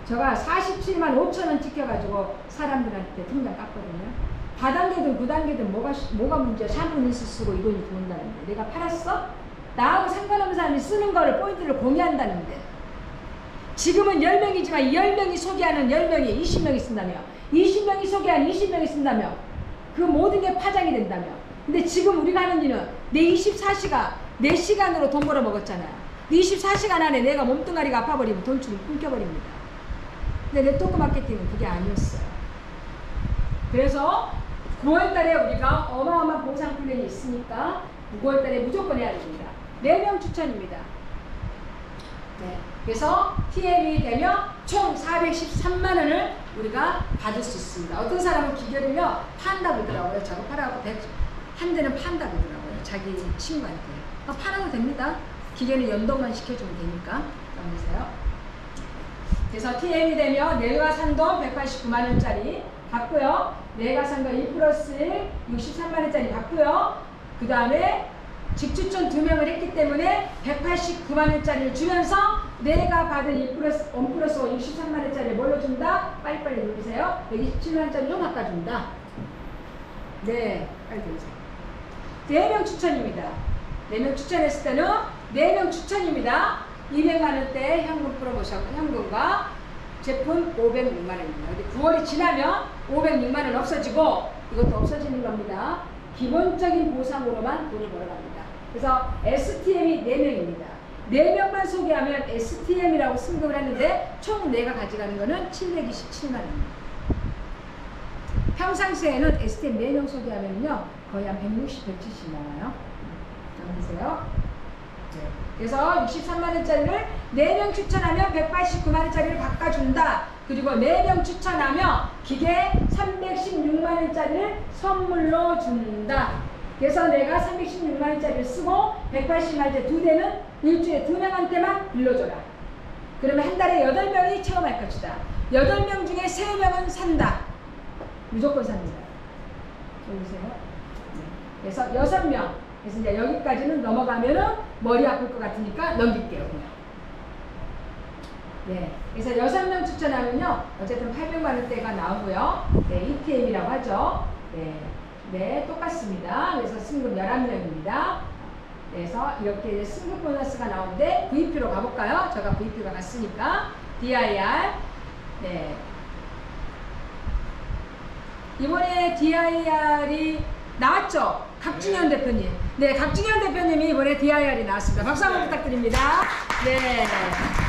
제가 47만 5천 원 찍혀가지고 사람들한테 통장 깠거든요. 다단계든 9단계든 뭐가 문제야. 샴푸니스 쓰고 이 돈이 들어온다는데 내가 팔았어? 나하고 상관없는 사람이 쓰는 거를 포인트를 공유한다는데 지금은 10명이지만 10명이 소개하는 10명이 20명이 쓴다며 20명이 소개하는 20명이 쓴다며 그 모든 게 파장이 된다며. 근데 지금 우리가 하는 일은 내 24시간 4시간으로 돈 벌어 먹었잖아요. 24시간 안에 내가 몸뚱아리가 아파버리면 돈줄이 끊겨버립니다. 근데 네트워크 마케팅은 그게 아니었어요. 그래서 9월달에 우리가 어마어마한 보상 플랜이 있으니까 9월달에 무조건 해야 됩니다. 4명 추천입니다. 네. 그래서 TM이 되면 총 413만 원을 우리가 받을 수 있습니다. 어떤 사람은 기계를요 판다 그러더라고요. 작업하라고 한 대는 판다 그러더라고요. 자기 친구한테. 팔아도 됩니다. 기계는 연동만 시켜주면 되니까. 보세요. 그래서 TM이 되면 내가 산 돈 189만 원짜리 받고요. 내가 산 거 1 플러스 1 63만 원짜리 받고요. 그 다음에 직추천 2명을 했기 때문에 189만 원짜리를 주면서 내가 받은 1 플러스 5 63만 원짜리를 뭘로 준다? 빨리빨리 누르세요. 127만 원짜리로 바꿔준다. 네, 빨리 누르세요. 4명 추천입니다. 4명 추천했을 때는 4명 추천입니다. 200만 원대 현금 풀어보셔서 현금과 제품 506만 원입니다. 근데 9월이 지나면 506만 원 없어지고 이것도 없어지는 겁니다. 기본적인 보상으로만 돈을 벌어갑니다. 그래서 STM이 4명입니다. 4명만 소개하면 STM이라고 승급을 했는데 총 내가 가져가는 거는 727만 원입니다. 평상시에는 STM 4명 소개하면요 거의 한 160, 170 나와요. 보세요. 네. 그래서 63만 원짜리를 4명 추천하면 189만 원짜리를 바꿔준다. 그리고 4명 추천하면 기계 316만 원짜리를 선물로 준다. 그래서 내가 316만 원짜리를 쓰고 180만 원짜리 2대는 일주일에 2명한테만 빌려줘라. 그러면 한 달에 8명이 체험할 것이다. 8명 중에 3명은 산다. 무조건 삽니다. 보세요. 그래서 6명. 그래서 이제 여기까지는 넘어가면은 머리 아플 것 같으니까 넘길게요, 그냥. 네. 그래서 6명 추천하면요. 어쨌든 800만 원대가 나오고요. 네, ETM이라고 하죠. 네. 네, 똑같습니다. 그래서 승급 11명입니다. 그래서 이렇게 이제 승급 보너스가 나오는데 VP로 가볼까요? 제가 VP가 갔으니까. DIR. 네. 이번에 DIR이 나왔죠? 각준현 대표님. 네, 각준현 대표님이 이번에 DIR이 나왔습니다. 박수 한번 부탁드립니다. 네.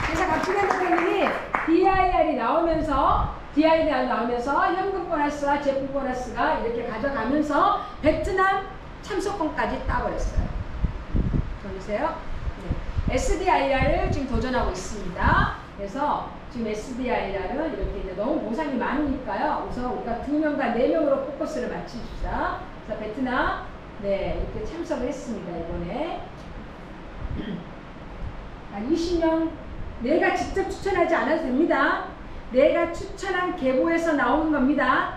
그래서 각준현 대표님이 DIR이 나오면서 현금 보너스와 제품 보너스가 이렇게 가져가면서 베트남 참석권까지 따버렸어요. 보세요. 네. SDIR을 지금 도전하고 있습니다. 그래서 지금 SDIR은 이렇게 이제 너무 보상이 많으니까요. 우선 우리가 2명과 4명으로 포커스를 맞추시자. 그래서 베트남, 네, 이렇게 참석을 했습니다, 이번에. 한 20명, 내가 직접 추천하지 않아도 됩니다. 내가 추천한 계보에서 나오는 겁니다.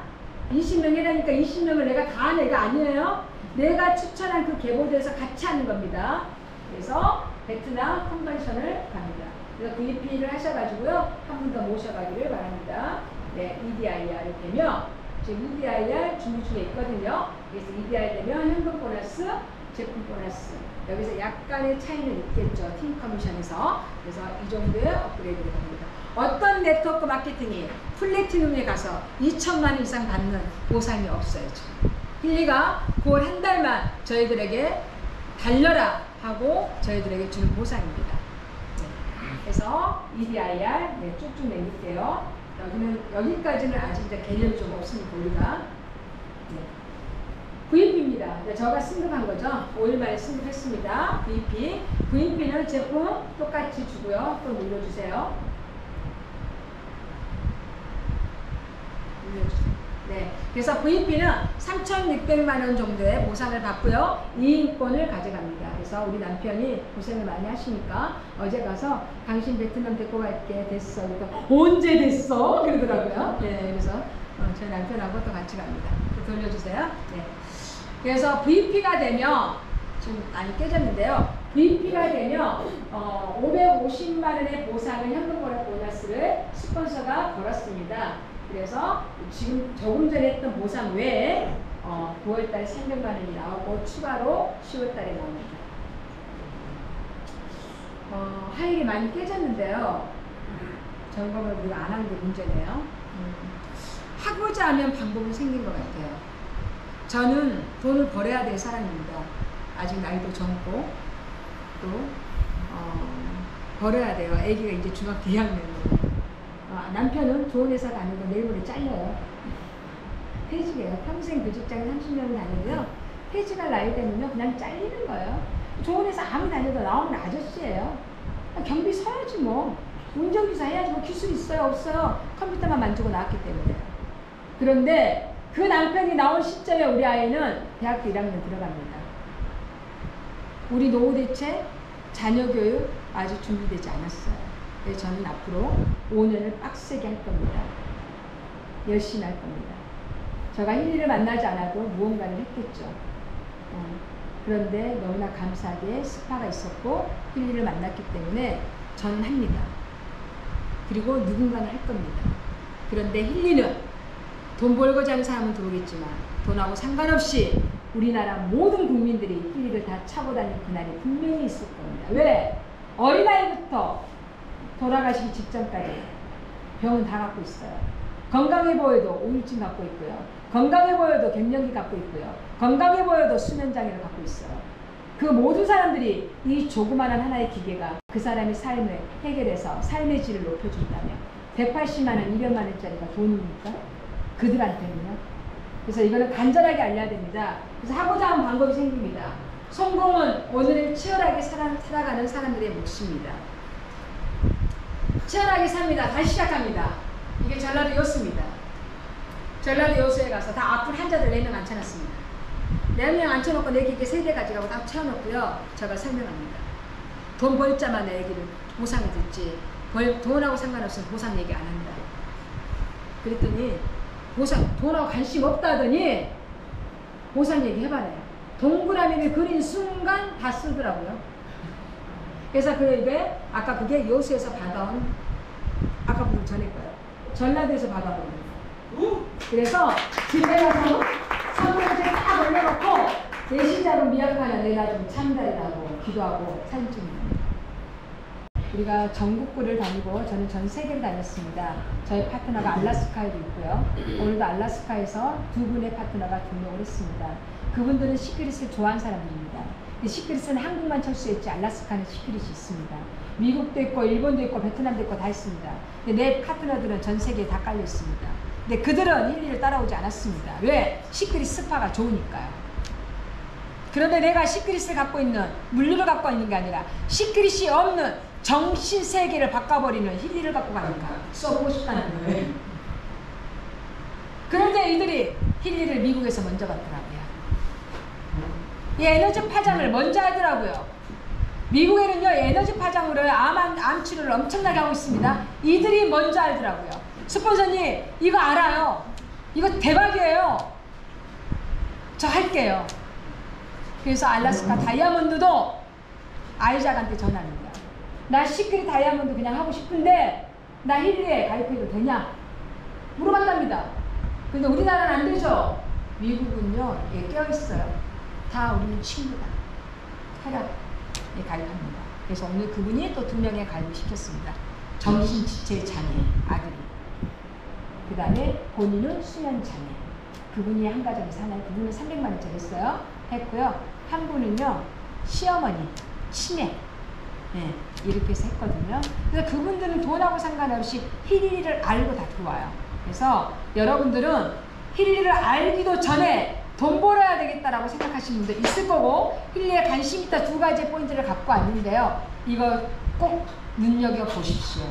20명 해라니까 20명을 내가 다 한 애가 아니에요. 내가 추천한 그 계보대에서 같이 하는 겁니다. 그래서 베트남 컨벤션을 갑니다. 그래서 VP를 하셔가지고요. 한 분 더 모셔가기를 바랍니다. 네, EDIR이 되면, 지금 EDIR 준비 중에 있거든요. 그래서 EDIR 되면 현금 보너스, 제품 보너스. 여기서 약간의 차이는 있겠죠. 팀 커미션에서. 그래서 이 정도의 업그레이드가 됩니다. 어떤 네트워크 마케팅이 플래티넘에 가서 2천만 원 이상 받는 보상이 없어요. 힐리가 9월 한 달만 저희들에게 달려라 하고 저희들에게 주는 보상입니다. 네. 그래서 EDIR 네, 쭉쭉 내릴게요. 여기까지는 아직 이제 개념이 좀 없으니까 우리가 네. VP입니다. 네, 저가 승급한 거죠. 5일 만에 승급했습니다. VP. VP는 제품 똑같이 주고요. 또 눌러주세요. 네. 그래서 VP는 3,600만 원 정도의 보상을 받고요. 2인권을 가져갑니다. 그래서 우리 남편이 고생을 많이 하시니까 어제 가서 당신 베트남 데리고 갈게 됐어. 그러니까 언제 됐어? 그러더라고요. 네, 그래서 저희 남편하고 또 같이 갑니다. 돌려주세요. 네. 그래서 VP가 되면 좀 많이 깨졌는데요. VP가 되면 550만 원의 보상을 현금거래 보너스를 스폰서가 걸었습니다. 그래서 지금 조금 전에 했던 보상 외에 9월달에 300만 원이 나오고 추가로 10월달에 나옵니다. 하일이 많이 깨졌는데요. 점검을 우리가 안 한 게 문제네요. 하고자 하면 방법은 생긴 것 같아요. 저는 돈을 벌어야 될 사람입니다. 아직 나이도 젊고 또 벌어야 돼요. 아기가 이제 중학교 2학년이고 남편은 좋은 회사 다니고 내일 모레 잘려요. 퇴직해요. 평생 그 직장에 30년을 다니고요. 퇴직할 나이 되면요 그냥 잘리는 거예요. 좋은 회사 아무리 다녀도 나오면 아저씨예요. 경비 서야지 뭐. 운전기사 해야지 뭐. 기술 있어요 없어요. 컴퓨터만 만지고 나왔기 때문에. 그런데 그 남편이 나온 시점에 우리 아이는 대학교 1학년 들어갑니다. 우리 노후 대책, 자녀 교육 아직 준비되지 않았어요. 그래서 저는 앞으로 5년을 빡세게 할 겁니다. 열심히 할 겁니다. 제가 힐리를 만나지 않아도 무언가를 했겠죠. 그런데 너무나 감사하게 스파가 있었고 힐리를 만났기 때문에 저는 합니다. 그리고 누군가는 할 겁니다. 그런데 힐리는 돈 벌고자 하는 사람은 들어오겠지만 돈하고 상관없이 우리나라 모든 국민들이 힐리를 다 차고 다니는 그날이 분명히 있을 겁니다. 왜? 어린아이부터 돌아가시기 직전까지 병은 다 갖고 있어요. 건강해 보여도 우울증 갖고 있고요. 건강해 보여도 갱년기 갖고 있고요. 건강해 보여도 수면장애를 갖고 있어요. 그 모든 사람들이 이 조그마한 하나의 기계가 그 사람의 삶을 해결해서 삶의 질을 높여준다면 180만 원, 200만 원짜리가 돈입니까? 그들한테는요. 그래서 이거는 간절하게 알려야 됩니다. 그래서 하고자 하는 방법이 생깁니다. 성공은 오늘을 치열하게 살아가는 사람들의 몫입니다. 치열하게 삽니다. 다시 시작합니다. 이게 전라도 요수입니다. 전라도 요수에 가서 다 아픈 환자들 4명 앉혀놨습니다. 4명 앉혀놓고 내 기계 3대 가져가고 다 채워놓고요. 제가 설명합니다. 돈 벌자마자 얘기를 보상을 듣지 돈하고 상관없으면 보상 얘기 안 한다. 그랬더니 돈하고 관심 없다더니 보상 얘기 해봐래요. 동그라미를 그린 순간 다 쓰더라고요. 그래서 그게 아까 그게 요수에서 받아온 아까 분 전에 거예요. 전라도에서 받아온 거예요. 그래서 집에 가서 선물을 딱 올려놓고 내신자로 미약 하나 내놔주면 참달이라고 기도하고 사진 찍는 거예요. 우리가 전국구를 다니고 저는 전 세계를 다녔습니다. 저희 파트너가 알라스카에도 있고요. 오늘도 알라스카에서 2분의 파트너가 등록을 했습니다. 그분들은 시크릿을 좋아하는 사람들입니다. 시크릿은 한국만 철수했지 알라스카는 시크릿이 있습니다. 미국도 있고 일본도 있고 베트남도 있고 다 있습니다. 근데 내 파트너들은 전 세계에 다 깔려 있습니다. 근데 그들은 힐리를 따라오지 않았습니다. 왜? 시크릿 스파가 좋으니까요. 그런데 내가 시크릿을 갖고 있는 물류를 갖고 있는 게 아니라 시크릿이 없는 정신 세계를 바꿔버리는 힐리를 갖고 가니까 써보고 싶다는 거예요. 그런데 이들이 힐리를 미국에서 먼저 받더라고요. 이 에너지 파장을 먼저 하더라고요. 미국에는요 에너지 파장으로 암 치료를 엄청나게 하고 있습니다. 이들이 먼저 알더라고요. 스폰서님 이거 알아요. 이거 대박이에요. 저 할게요. 그래서 알라스카 다이아몬드도 아이작한테 전화합니다. 나 시크릿 다이아몬드 그냥 하고 싶은데 나 힐리에 가입해도 되냐? 물어봤답니다. 근데 우리나라는 안 되죠. 미국은요 깨어있어요. 다 우리는 친구다. 혈압에 가입합니다. 그래서 오늘 그분이 또 2명에 가입을 시켰습니다. 정신지체 장애 아들이. 그 다음에 본인은 수면장애. 그분이 한 가정에서 하나요. 그분은 300만 원짜리 했어요. 했고요. 한 분은요 시어머니 치매 네, 이렇게 해서 했거든요. 그래서 그분들은 돈하고 상관없이 힐리를 알고 다 들어와요. 그래서 여러분들은 힐리를 알기도 전에 돈 벌어야 되겠다라고 생각하시는 분들 있을 거고 힐리에 관심 있다 2가지 포인트를 갖고 왔는데요. 이거 꼭 눈여겨보십시오.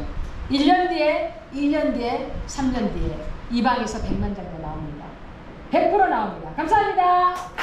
1년 뒤에, 2년 뒤에, 3년 뒤에 이 방에서 100만 장도 나옵니다. 100% 나옵니다. 감사합니다.